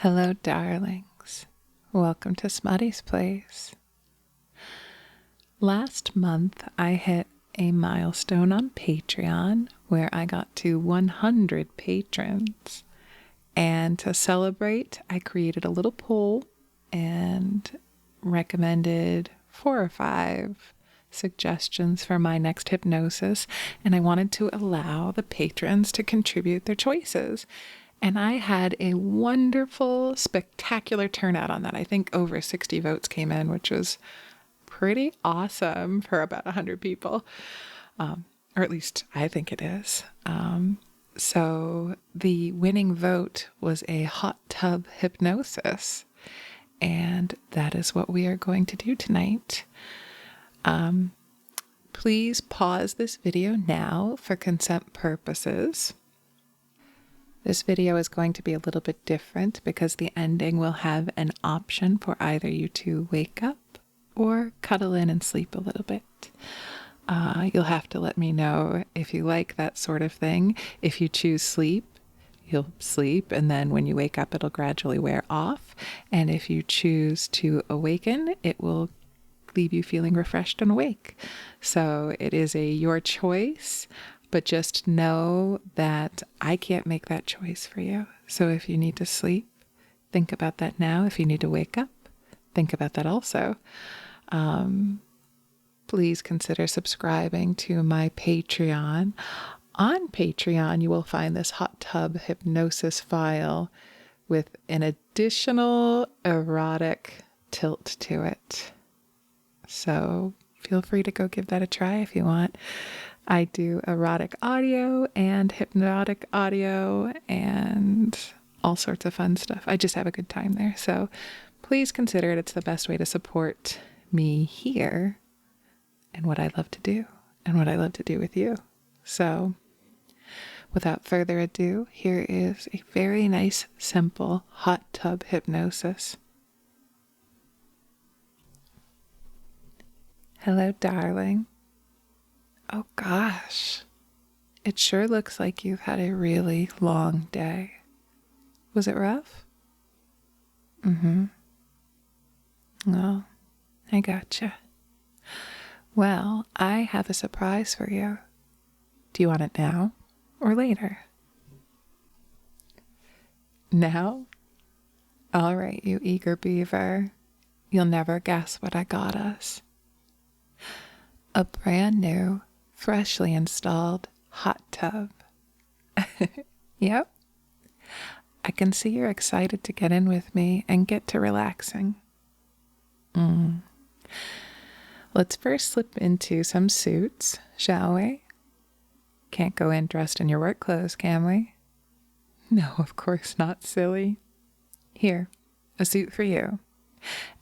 Hello, darlings. Welcome to Smutty's place. Last month, I hit a milestone on Patreon where I got to 100 patrons. And to celebrate, I created a little poll and recommended 4 or 5 suggestions for my next hypnosis. And I wanted to allow the patrons to contribute their choices. And I had a wonderful, spectacular turnout on that. I think over 60 votes came in, which was pretty awesome for about 100 people. Or at least I think it is. So the winning vote was a hot tub hypnosis. And that is what we are going to do tonight. Please pause this video now for consent purposes. This video is going to be a little bit different because the ending will have an option for either you to wake up or cuddle in and sleep a little bit. You'll have to let me know if you like that sort of thing. If you choose sleep, you'll sleep, and then when you wake up, it'll gradually wear off. And if you choose to awaken, it will leave you feeling refreshed and awake. So it is your choice. But just know that I can't make that choice for you. So if you need to sleep, think about that now. If you need to wake up, think about that also. Please consider subscribing to my Patreon. On Patreon, you will find this hot tub hypnosis file with an additional erotic tilt to it. So feel free to go give that a try if you want. I do erotic audio and hypnotic audio and all sorts of fun stuff. I just have a good time there. So please consider it. It's the best way to support me here and what I love to do and what I love to do with you. So without further ado, here is a very nice, simple hot tub hypnosis. Hello, darling. Oh gosh, it sure looks like you've had a really long day. Was it rough? Well, I gotcha. Well, I have a surprise for you. Do you want it now or later? Now? All right, you eager beaver. You'll never guess what I got us. A brand new, freshly installed hot tub. Yep. I can see you're excited to get in with me and get to relaxing. Let's first slip into some suits, shall we? Can't go in dressed in your work clothes, can we? No, of course not, silly. Here, a suit for you.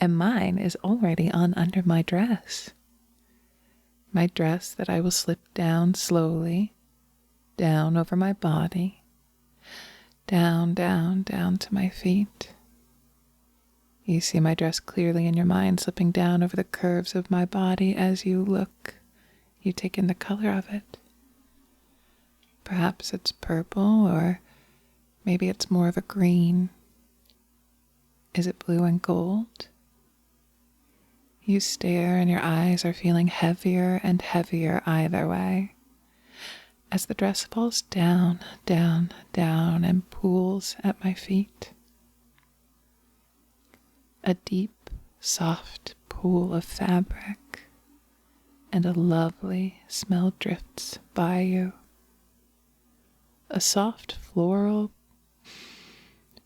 And mine is already on under my dress. My dress that I will slip down slowly, down over my body, down, down, down to my feet. You see my dress clearly in your mind, slipping down over the curves of my body as you look. You take in the color of it. Perhaps it's purple, or maybe it's more of a green. Is it blue and gold? You stare and your eyes are feeling heavier and heavier either way, as the dress falls down, down, down and pools at my feet. A deep, soft pool of fabric and a lovely smell drifts by you. A soft floral,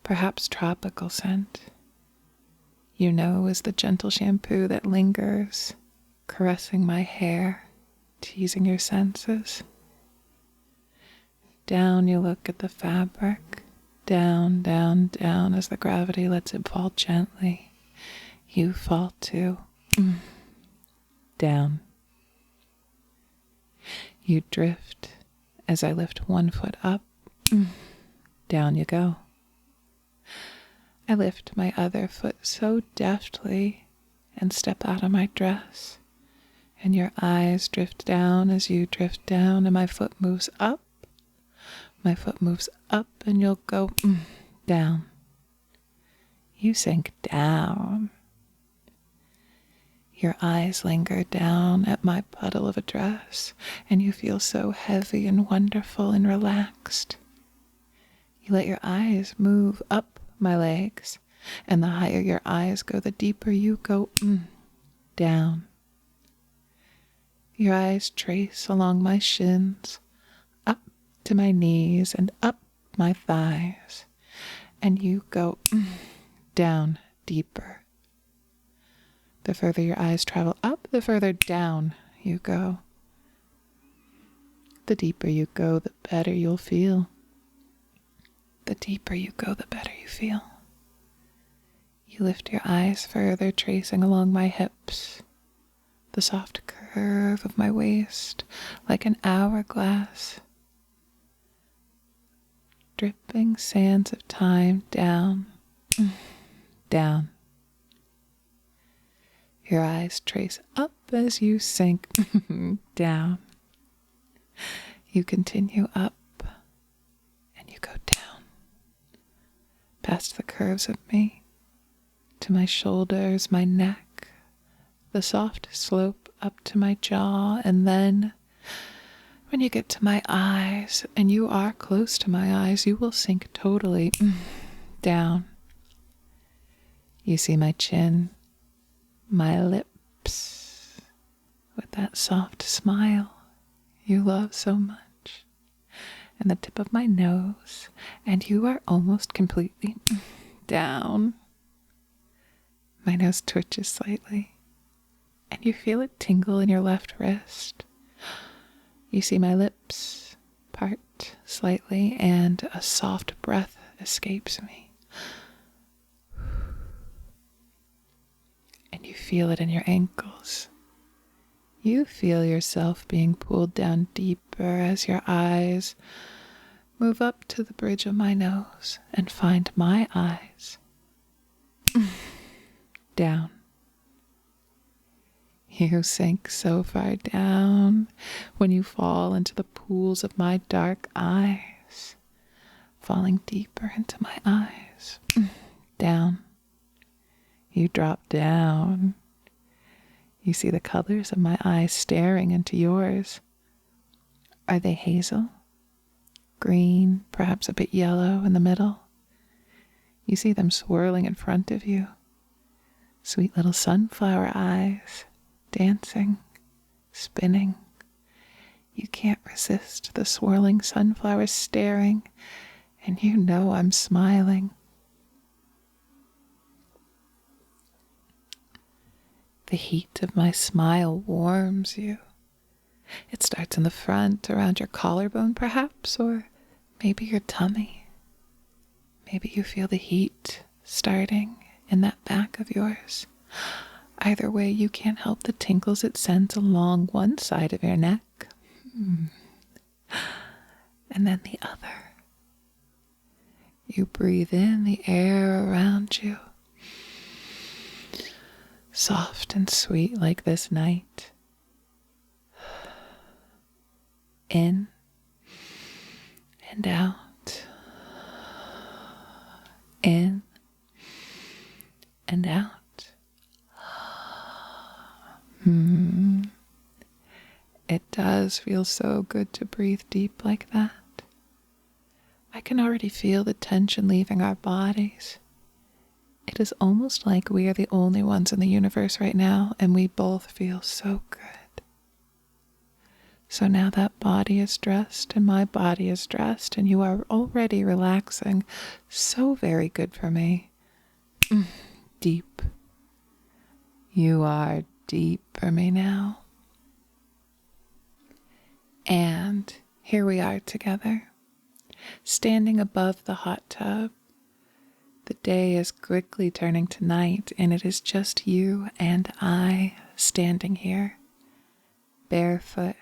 perhaps tropical scent. You know, is the gentle shampoo that lingers, caressing my hair, teasing your senses. Down you look at the fabric, down, down, down as the gravity lets it fall gently. You fall too. Down. You drift as I lift one foot up. Down you go. I lift my other foot so deftly and step out of my dress, and your eyes drift down as you drift down, and my foot moves up. My foot moves up, and you'll go down. you sink down. Your eyes linger down at my puddle of a dress, and you feel so heavy and wonderful and relaxed. You let your eyes move up my legs, and the higher your eyes go, the deeper you go down. Your eyes trace along my shins, up to my knees and up my thighs, and you go down deeper. The further your eyes travel up, the further down you go. The deeper you go, the better you'll feel. The deeper you go, the better you feel. You lift your eyes further, tracing along my hips, the soft curve of my waist, like an hourglass, dripping sands of time down, down. Your eyes trace up as you sink down. You continue up and you go down, past the curves of me, to my shoulders, my neck, the soft slope up to my jaw, and then when you get to my eyes, and you are close to my eyes, you will sink totally down. You see my chin, my lips, with that soft smile you love so much, and the tip of my nose, and you are almost completely down. My nose twitches slightly, and you feel it tingle in your left wrist. You see my lips part slightly, and a soft breath escapes me. And you feel it in your ankles. You feel yourself being pulled down deeper as your eyes move up to the bridge of my nose and find my eyes. Down. You sink so far down when you fall into the pools of my dark eyes, falling deeper into my eyes. Down. You drop down. You see the colors of my eyes staring into yours. Are they hazel? Green, perhaps a bit yellow in the middle? You see them swirling in front of you. Sweet little sunflower eyes, dancing, spinning. You can't resist the swirling sunflowers staring, and you know I'm smiling. The heat of my smile warms you. It starts in the front, around your collarbone perhaps, or maybe your tummy. Maybe you feel the heat starting in that back of yours. Either way, you can't help the tingles it sends along one side of your neck. And then the other. You breathe in the air around you. Soft and sweet like this night. In and out. In and out. It does feel so good to breathe deep like that. I can already feel the tension leaving our bodies. It is almost like we are the only ones in the universe right now, and we both feel so good. So now that body is dressed, and my body is dressed, and you are already relaxing. So very good for me. Deep. You are deep for me now. And here we are together, standing above the hot tub. The day is quickly turning to night, and it is just you and I standing here, barefoot.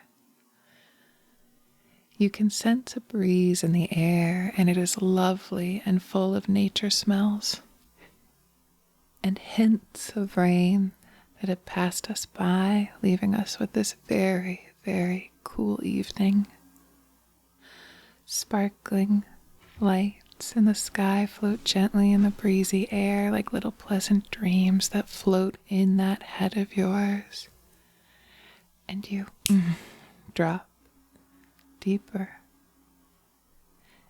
You can sense a breeze in the air, and it is lovely and full of nature smells, and hints of rain that have passed us by, leaving us with this very, very cool evening. Sparkling light lights in the sky float gently in the breezy air like little pleasant dreams that float in that head of yours. And you drop deeper.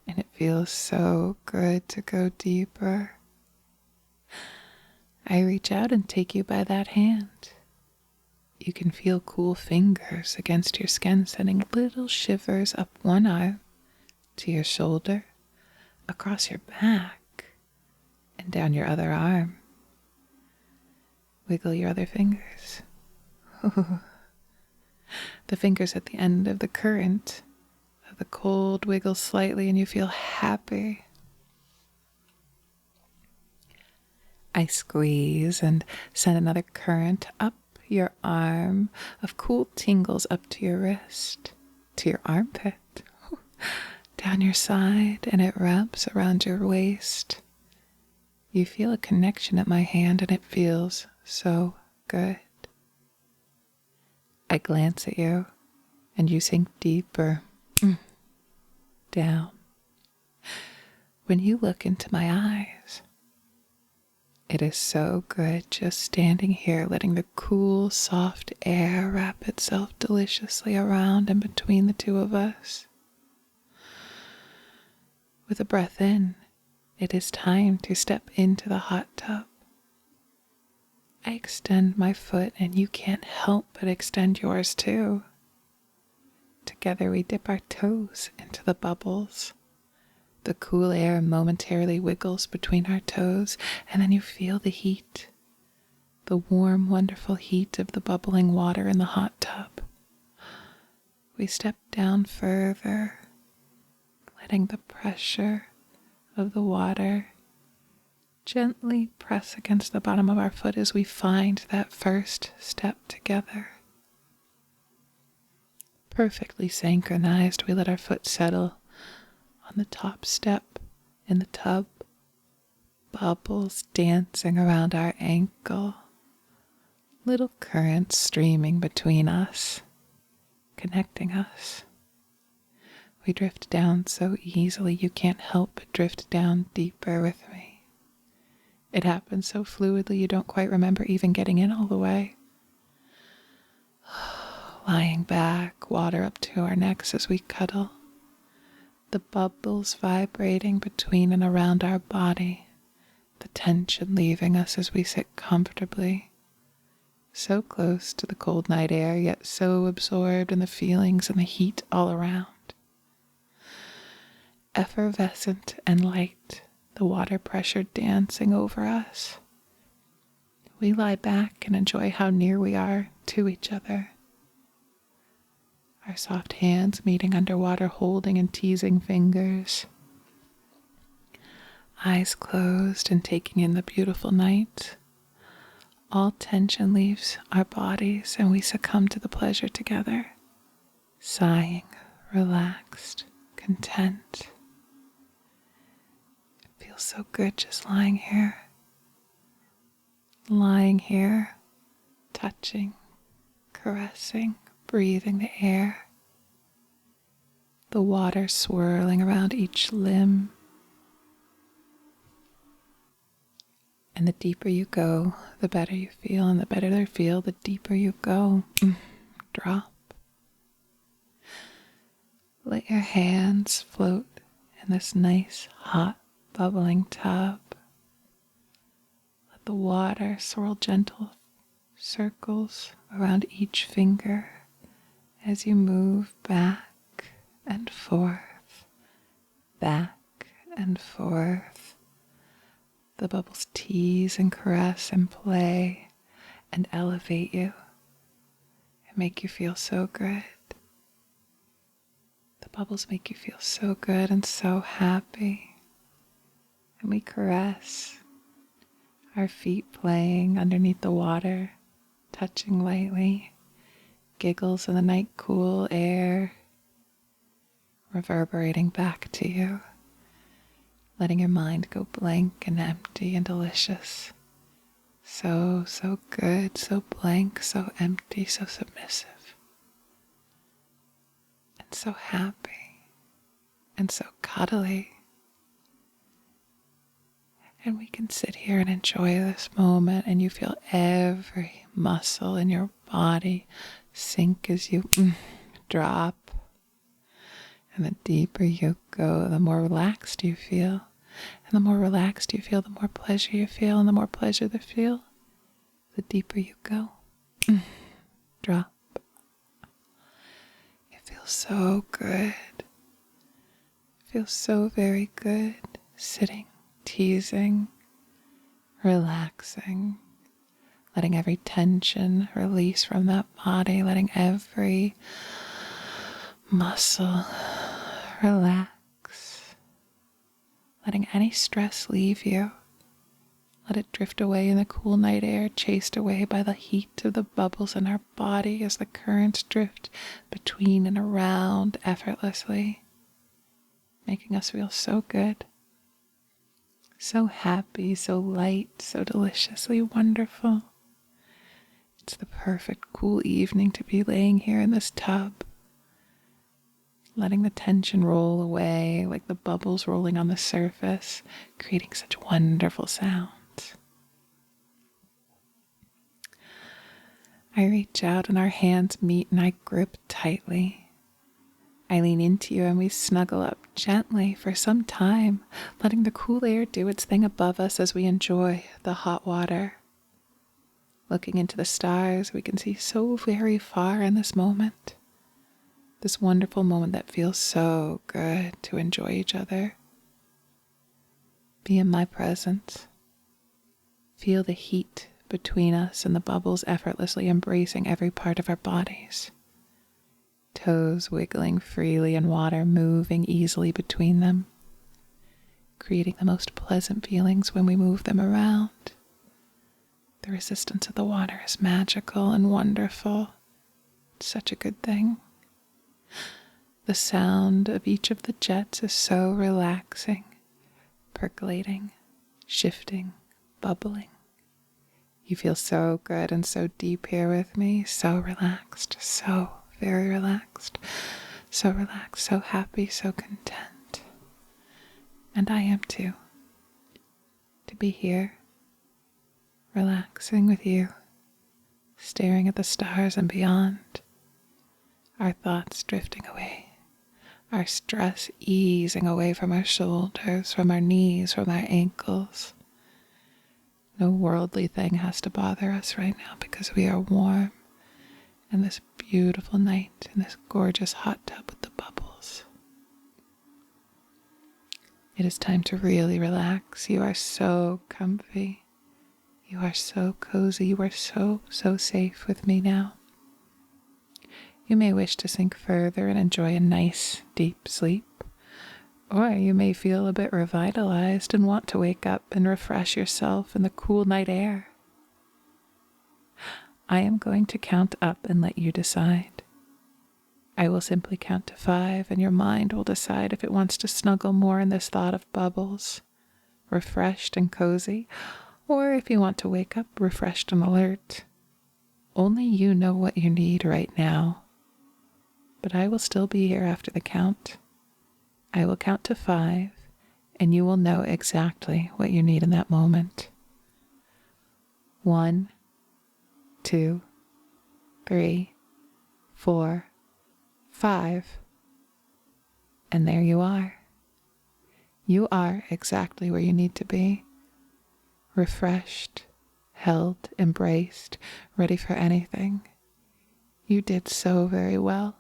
And it feels so good to go deeper. I reach out and take you by that hand. You can feel cool fingers against your skin, sending little shivers up one arm, to your shoulder, across your back, and down your other arm. Wiggle your other fingers. The fingers at the end of the current of the cold wiggle slightly and you feel happy. I squeeze and send another current up your arm of cool tingles up to your wrist, to your armpit, down your side, and it wraps around your waist. You feel a connection at my hand and it feels so good. I glance at you and you sink deeper down. When you look into my eyes, it is so good just standing here, letting the cool, soft air wrap itself deliciously around and between the two of us. With a breath in, it is time to step into the hot tub. I extend my foot and you can't help but extend yours too. Together we dip our toes into the bubbles. The cool air momentarily wiggles between our toes, and then you feel the heat, the warm, wonderful heat of the bubbling water in the hot tub. We step down further, letting the pressure of the water gently press against the bottom of our foot as we find that first step together. Perfectly synchronized, we let our foot settle on the top step in the tub, bubbles dancing around our ankle, little currents streaming between us, connecting us. We drift down so easily you can't help but drift down deeper with me. It happens so fluidly you don't quite remember even getting in all the way. Lying back, water up to our necks as we cuddle, the bubbles vibrating between and around our body, the tension leaving us as we sit comfortably, so close to the cold night air, yet so absorbed in the feelings and the heat all around. Effervescent and light, the water pressure dancing over us. We lie back and enjoy how near we are to each other. Our soft hands meeting underwater, holding and teasing fingers. Eyes closed and taking in the beautiful night. All tension leaves our bodies and we succumb to the pleasure together. Sighing, relaxed, content. It feels so good just lying here. Lying here, touching, caressing, breathing the air, the water swirling around each limb. And the deeper you go, the better you feel, and the better you feel, the deeper you go. Drop. Let your hands float in this nice, hot, bubbling tub. Let the water swirl gentle circles around each finger as you move back and forth, back and forth. The bubbles tease and caress and play and elevate you and make you feel so good. The bubbles make you feel so good and so happy. And we caress, our feet playing underneath the water, touching lightly. Giggles in the night cool air, reverberating back to you, letting your mind go blank and empty and delicious. So good, so blank, so empty, so submissive, and so happy, and so cuddly. And we can sit here and enjoy this moment, and you feel every muscle in your body sink as you drop. And the deeper you go, the more relaxed you feel. And the more relaxed you feel, the more pleasure you feel. And the more pleasure you feel, the deeper you go. Drop. It feels so good. It feels so very good. Sitting, teasing, relaxing, letting every tension release from that body, letting every muscle relax, letting any stress leave you. Let it drift away in the cool night air, chased away by the heat of the bubbles in our body as the currents drift between and around effortlessly, making us feel so good, so happy, so light, so deliciously wonderful. It's the perfect cool evening to be laying here in this tub, letting the tension roll away like the bubbles rolling on the surface, creating such wonderful sounds. I reach out and our hands meet and I grip tightly. I lean into you and we snuggle up gently for some time, letting the cool air do its thing above us as we enjoy the hot water. Looking into the stars, we can see so very far in this moment. This wonderful moment that feels so good to enjoy each other. Be in my presence. Feel the heat between us and the bubbles effortlessly embracing every part of our bodies. Toes wiggling freely in water, moving easily between them, creating the most pleasant feelings when we move them around. The resistance of the water is magical and wonderful. It's such a good thing. The sound of each of the jets is so relaxing, percolating, shifting, bubbling. You feel so good and so deep here with me, so relaxed, so very relaxed, so happy, so content. And I am too, to be here, relaxing with you, staring at the stars and beyond, our thoughts drifting away, our stress easing away from our shoulders, from our knees, from our ankles. No worldly thing has to bother us right now because we are warm in this beautiful night in this gorgeous hot tub with the bubbles. It is time to really relax. You are so comfy. You are so cozy. You are so safe with me now. You may wish to sink further and enjoy a nice, deep sleep. Or you may feel a bit revitalized and want to wake up and refresh yourself in the cool night air. I am going to count up and let you decide. I will simply count to 5 and your mind will decide if it wants to snuggle more in this thought of bubbles, refreshed and cozy, or if you want to wake up refreshed and alert. Only you know what you need right now. But I will still be here after the count. I will count to 5, and you will know exactly what you need in that moment. 1, 2, 3, 4, 5. And there you are. You are exactly where you need to be. Refreshed, held, embraced, ready for anything. You did so very well,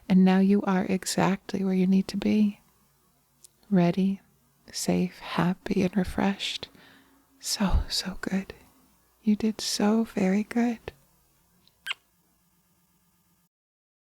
and now you are exactly where you need to be. Ready, safe, happy, and refreshed. So good. You did so very good.